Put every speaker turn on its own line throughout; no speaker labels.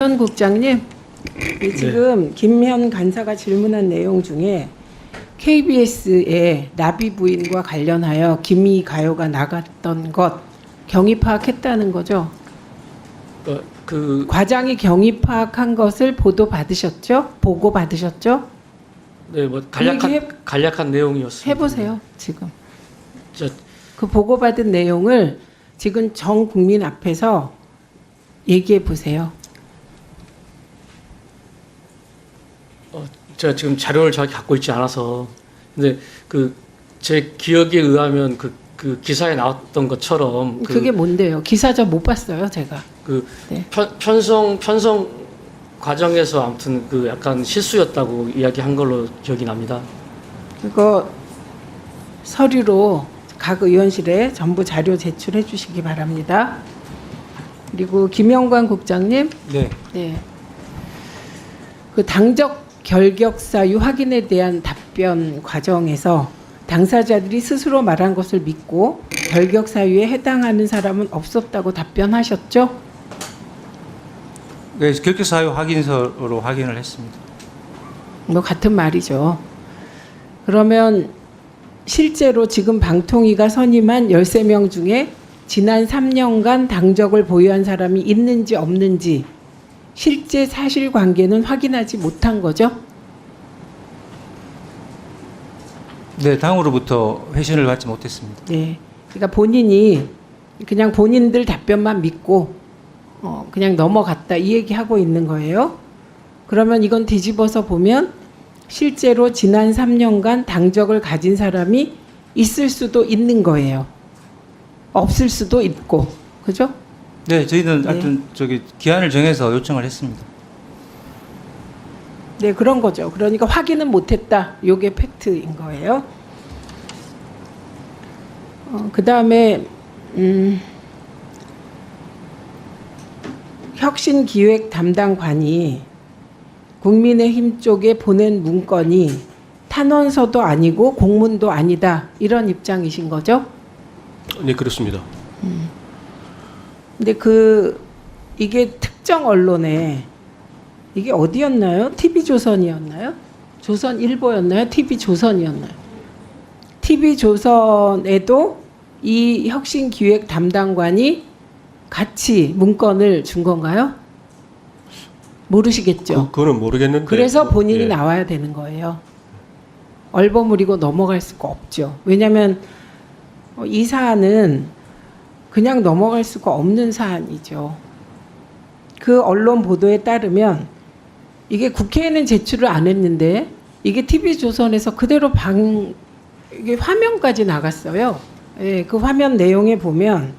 현 국장님, 지금 김현 간사가 질문한 내용 중에 KBS의 나비 부인과 관련하여 김이 가요가 나갔던 것 경위 파악했다는 거죠? 과장이 경위 파악한 것을 보고 받으셨죠?
네, 뭐 간략한 내용이었습니다.
해보세요, 지금. 그 보고받은 내용을 지금 전 국민 앞에서 얘기해 보세요.
제가 지금 자료를 잘 갖고 있지 않아서, 근데 제 기억에 의하면 그 기사에 나왔던 것처럼
그게 뭔데요? 기사 저 못 봤어요, 제가. 네.
편성 과정에서 아무튼 약간 실수였다고 이야기한 걸로 기억이 납니다.
그거 서류로 각 의원실에 전부 자료 제출해 주시기 바랍니다. 그리고 김영관 국장님,
네.
그 당적 결격 사유 확인에 대한 답변 과정에서 당사자들이 스스로 말한 것을 믿고 결격 사유에 해당하는 사람은 없었다고 답변하셨죠?
네, 결격 사유 확인서로 확인을 했습니다.
뭐 같은 말이죠. 그러면 실제로 지금 방통위가 선임한 13명 중에 지난 3년간 당적을 보유한 사람이 있는지 없는지 실제 사실관계는 확인하지 못한 거죠?
네, 당으로부터 회신을 받지 못했습니다.
네. 그러니까 본인이 그냥 본인들 답변만 믿고 그냥 넘어갔다 이 얘기하고 있는 거예요. 그러면 이건 뒤집어서 보면 실제로 지난 3년간 당적을 가진 사람이 있을 수도 있는 거예요. 없을 수도 있고. 그죠?
네, 저희는
네.
하여튼 기한을 정해서 요청을 했습니다.
네, 그런 거죠. 그러니까 확인은 못했다. 이게 팩트인 거예요. 그 다음에 혁신기획 담당관이 국민의힘 쪽에 보낸 문건이 탄원서도 아니고 공문도 아니다. 이런 입장이신 거죠?
네, 그렇습니다.
근데 이게 특정 언론에 이게 어디였나요? TV조선이었나요? 조선일보였나요? TV조선이었나요? TV조선에도 이 혁신기획 담당관이 같이 문건을 준 건가요? 모르시겠죠?
그거는 모르겠는데.
그래서 본인이
예.
나와야 되는 거예요. 얼버무리고 넘어갈 수가 없죠. 왜냐하면 이 사안은 그냥 넘어갈 수가 없는 사안이죠. 그 언론 보도에 따르면 이게 국회에는 제출을 안 했는데 이게 TV조선에서 그대로 이게 화면까지 나갔어요. 예, 그 화면 내용에 보면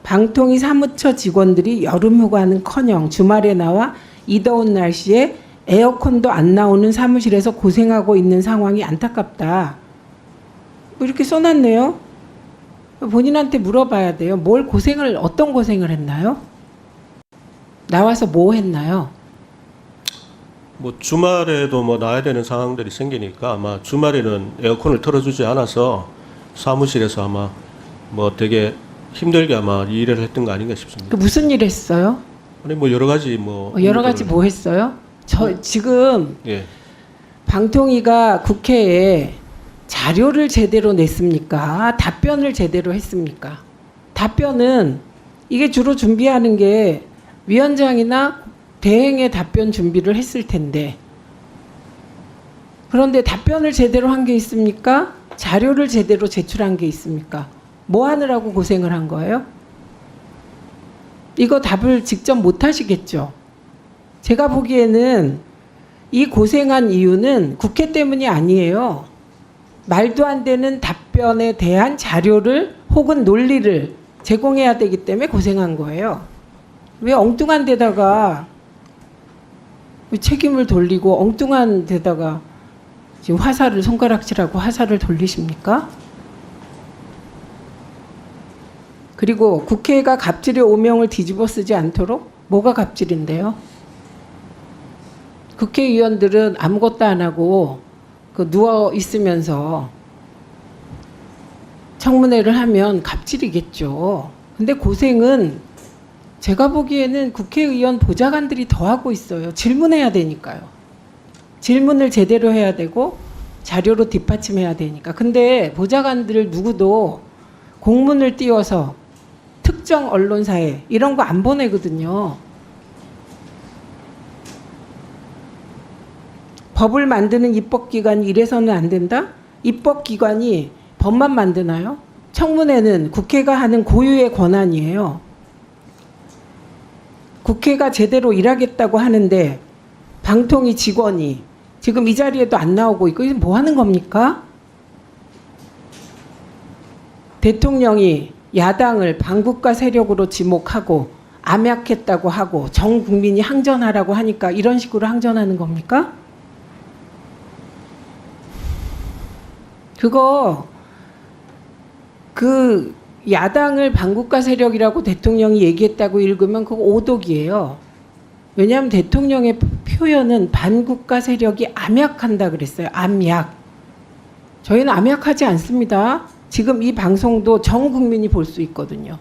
방통위 사무처 직원들이 여름 휴가는커녕 주말에 나와 이 더운 날씨에 에어컨도 안 나오는 사무실에서 고생하고 있는 상황이 안타깝다. 뭐 이렇게 써놨네요. 본인한테 물어봐야 돼요. 어떤 고생을 했나요? 나와서 뭐 했나요?
뭐 주말에도 뭐 나야 되는 상황들이 생기니까 아마 주말에는 에어컨을 틀어주지 않아서 사무실에서 아마 뭐 되게 힘들게 아마 일을 했던 거 아닌가 싶습니다.
그 무슨 일 했어요?
아니 뭐 여러 가지
뭐 했어요? 지금
예.
방통위가 국회에 자료를 제대로 냈습니까? 답변을 제대로 했습니까? 답변은 이게 주로 준비하는 게 위원장이나 대행의 답변 준비를 했을 텐데 그런데 답변을 제대로 한 게 있습니까? 자료를 제대로 제출한 게 있습니까? 뭐 하느라고 고생을 한 거예요? 이거 답을 직접 못 하시겠죠? 제가 보기에는 이 고생한 이유는 국회 때문이 아니에요. 말도 안 되는 답변에 대한 자료를 혹은 논리를 제공해야 되기 때문에 고생한 거예요. 왜 엉뚱한 데다가 책임을 돌리고 엉뚱한 데다가 지금 손가락질하고 화살을 돌리십니까? 그리고 국회가 갑질의 오명을 뒤집어 쓰지 않도록 뭐가 갑질인데요? 국회의원들은 아무것도 안 하고 누워 있으면서 청문회를 하면 갑질이겠죠. 근데 고생은 제가 보기에는 국회의원 보좌관들이 더 하고 있어요. 질문해야 되니까요. 질문을 제대로 해야 되고 자료로 뒷받침해야 되니까. 근데 보좌관들 누구도 공문을 띄워서 특정 언론사에 이런 거 안 보내거든요. 법을 만드는 입법기관이 이래서는 안 된다? 입법기관이 법만 만드나요? 청문회는 국회가 하는 고유의 권한이에요. 국회가 제대로 일하겠다고 하는데 방통위 직원이 지금 이 자리에도 안 나오고 있고, 이게 뭐 하는 겁니까? 대통령이 야당을 반국가 세력으로 지목하고 암약했다고 하고 전 국민이 항전하라고 하니까 이런 식으로 항전하는 겁니까? 그거 그 야당을 반국가 세력이라고 대통령이 얘기했다고 읽으면 그거 오독이에요. 왜냐하면 대통령의 표현은 반국가 세력이 암약한다 그랬어요. 암약. 저희는 암약하지 않습니다. 지금 이 방송도 전 국민이 볼 수 있거든요.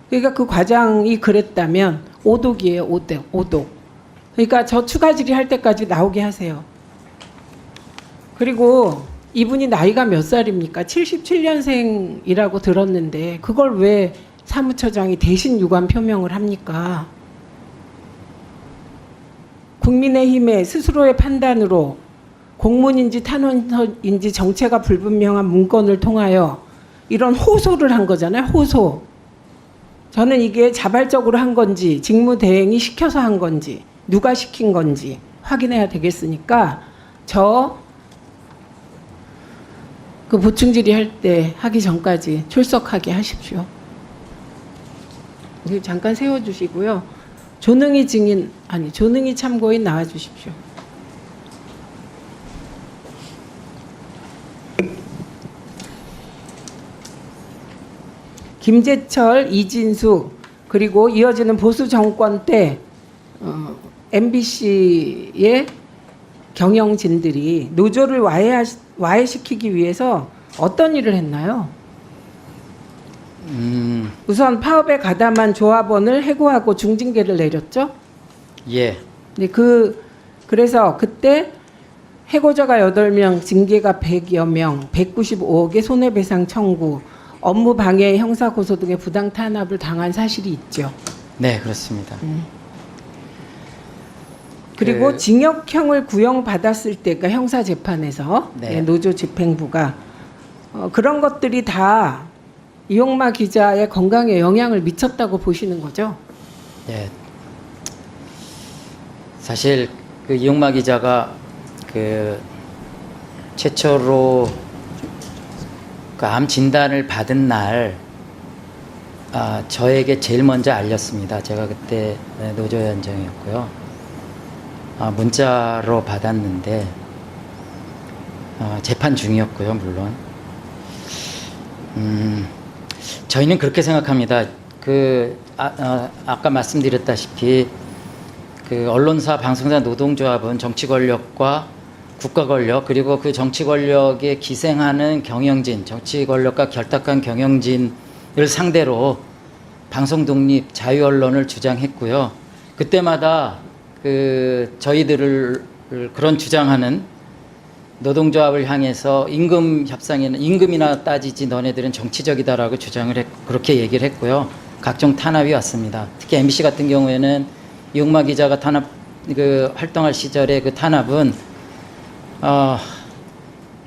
그러니까 그 과장이 그랬다면 오독이에요. 오독. 그러니까 저 추가 질의할 때까지 나오게 하세요. 그리고 이분이 나이가 몇 살입니까? 77년생이라고 들었는데 그걸 왜 사무처장이 대신 유감 표명을 합니까? 국민의힘의 스스로의 판단으로 공문인지 탄원인지 정체가 불분명한 문건을 통하여 이런 호소를 한 거잖아요. 호소. 저는 이게 자발적으로 한 건지 직무대행이 시켜서 한 건지 누가 시킨 건지 확인해야 되겠으니까 그 보충 질의할 때 하기 전까지 출석하게 하십시오. 잠깐 세워주시고요. 조능희 참고인 나와주십시오. 김재철, 이진숙 그리고 이어지는 보수 정권 때 MBC의 경영진들이 노조를 와해시키기 위해서 어떤 일을 했나요? 우선 파업에 가담한 조합원을 해고하고 중징계를 내렸죠.
예.
네, 그래서 그때 해고자가 8명, 징계가 100여 명, 195억의 손해배상 청구, 업무 방해, 형사고소 등의 부당 탄압을 당한 사실이 있죠.
네, 그렇습니다.
그리고 징역형을 구형받았을 때, 그러니까 형사재판에서
네.
노조 집행부가 그런 것들이 다 이용마 기자의 건강에 영향을 미쳤다고 보시는 거죠?
네. 사실 그 이용마 기자가 그 최초로 그 암 진단을 받은 날 저에게 제일 먼저 알렸습니다. 제가 그때 노조위원장이었고요. 문자로 받았는데 재판 중이었고요, 물론. 저희는 그렇게 생각합니다. 아까 말씀드렸다시피 그 언론사, 방송사 노동조합은 정치 권력과 국가 권력, 그리고 그 정치 권력에 기생하는 경영진, 정치 권력과 결탁한 경영진을 상대로 방송 독립, 자유 언론을 주장했고요. 그때마다 그 저희들을 그런 주장하는 노동조합을 향해서 임금 협상에는 임금이나 따지지 너네들은 정치적이다라고 주장을 했고, 그렇게 얘기를 했고요. 각종 탄압이 왔습니다. 특히 MBC 같은 경우에는 이용마 기자가 활동할 시절에 그 탄압은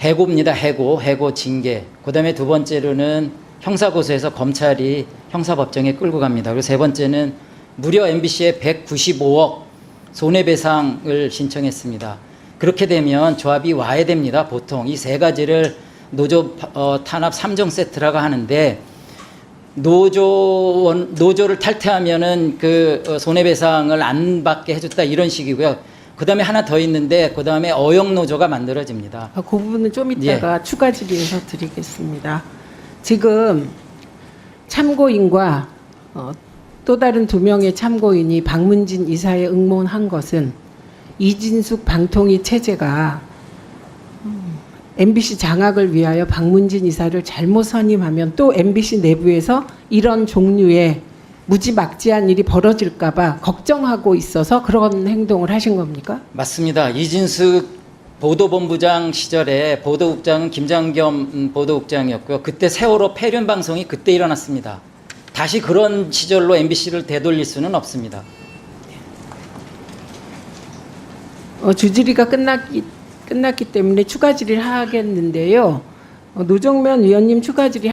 해고입니다. 해고 징계. 그다음에 두 번째로는 형사고소해서 검찰이 형사법정에 끌고 갑니다. 그리고 세 번째는 무려 MBC에 195억 손해배상을 신청했습니다. 그렇게 되면 조합이 와해됩니다. 보통 이 세 가지를 노조 탄압 3종 세트라고 하는데, 노조를 탈퇴하면은 그 손해배상을 안 받게 해줬다, 이런 식이고요. 그 다음에 하나 더 있는데, 그 다음에 어영노조가 만들어집니다.
그 부분은 좀 이따가 추가 질의해서 드리겠습니다. 지금 참고인과 또 다른 2명의 참고인이 박문진 이사에 응모한 것은 이진숙 방통위 체제가 MBC 장악을 위하여 박문진 이사를 잘못 선임하면 또 MBC 내부에서 이런 종류의 무지막지한 일이 벌어질까봐 걱정하고 있어서 그런 행동을 하신 겁니까?
맞습니다. 이진숙 보도본부장 시절에 보도국장은 김장겸 보도국장이었고요. 그때 세월호 폐륜 방송이 그때 일어났습니다. 다시 그런 시절로 MBC를 되돌릴 수는 없습니다.
주질의가 끝났기 때문에 추가 질의를 하겠는데요. 노정면 위원님 추가 질의